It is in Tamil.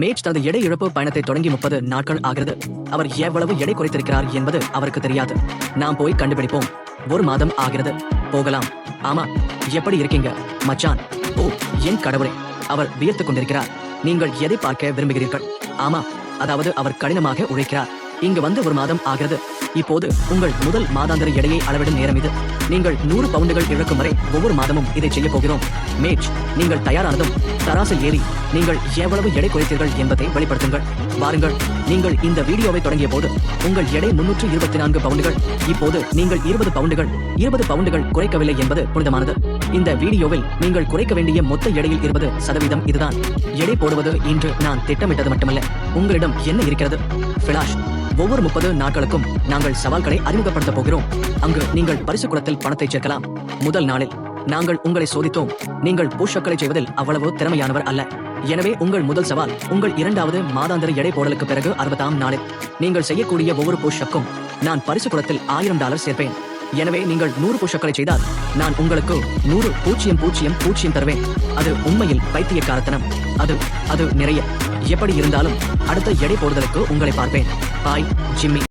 மேஜ் தனது எடை இழப்பு பயணத்தை தொடங்கி 30 நாட்கள் ஆகிறது. அவர் எவ்வளவு எடை குறைத்திருக்கிறார் என்பது அவருக்கு தெரியாது. நாம் போய் கண்டுபிடிப்போம். 1 மாதம் ஆகிறது. போகலாம். ஆமா, எப்படி இருக்கீங்க மச்சான்? ஓ என் கடவுளே, அவர் வியர்த்துக் கொண்டிருக்கிறார். நீங்கள் எதை பார்க்க விரும்புகிறீர்கள்? ஆமா, அதாவது அவர் கடினமாக உழைக்கிறார். இங்கு வந்து 1 மாதம் ஆகிறது. இப்போது உங்கள் முதல் மாதாந்திர எடையை அளவிடும் நேரம் இது. நீங்கள் 100 பவுண்டுகள் இழக்கும் வரை ஒவ்வொரு மாதமும் இதை செய்ய போகிறோம். மேஜ், நீங்கள் தயாரானதும் தராசில் ஏறி நீங்கள் எவ்வளவு எடை குறைத்தீர்கள் என்பதை வெளிப்படுத்துங்கள். வாருங்கள். நீங்கள் இந்த வீடியோவை தொடங்கிய போது உங்கள் எடை 324 பவுண்டுகள். இப்போது நீங்கள் 20 பவுண்டுகள் குறைக்கவில்லை என்பது புனிதமானது. இந்த வீடியோவில் நீங்கள் குறைக்க வேண்டிய மொத்த எடையில் 20% இதுதான். எடை போடுவது இன்று நான் திட்டமிட்டது மட்டுமல்ல. உங்களிடம் என்ன இருக்கிறது? ஃபிளாஷ். ஒவ்வொரு 30 நாட்களுக்கும் நாங்கள் சவால்களை அறிமுகப்படுத்த போகிறோம். அங்கு நீங்கள் பரிசு குளத்தில் பணத்தை சேர்க்கலாம். முதல் நாளில் நாங்கள் உங்களை சோதித்தோம். நீங்கள் புஷ்-அப்களை செய்வதில் அவ்வளவு திறமையானவர் அல்ல. எனவே உங்கள் முதல் சவால் உங்கள் 2வது மாதாந்திர எடை போடலுக்கு பிறகு 60ஆம் நாளில் நீங்கள் செய்யக்கூடிய ஒவ்வொரு புஷ்-அப்க்கும் நான் பரிசு குளத்தில் $1000 சேர்ப்பேன். எனவே நீங்கள் 100 புஷ்-அப்களை செய்தால் நான் உங்களுக்கு 100,000 தருவேன். அது உண்மையில் பைத்தியக்காரத்தனம். அது நிறைய. எப்படி இருந்தாலும் அடுத்த எடை போடுதலுக்கு உங்களை பார்ப்பேன். பாய் ஜிம்மி.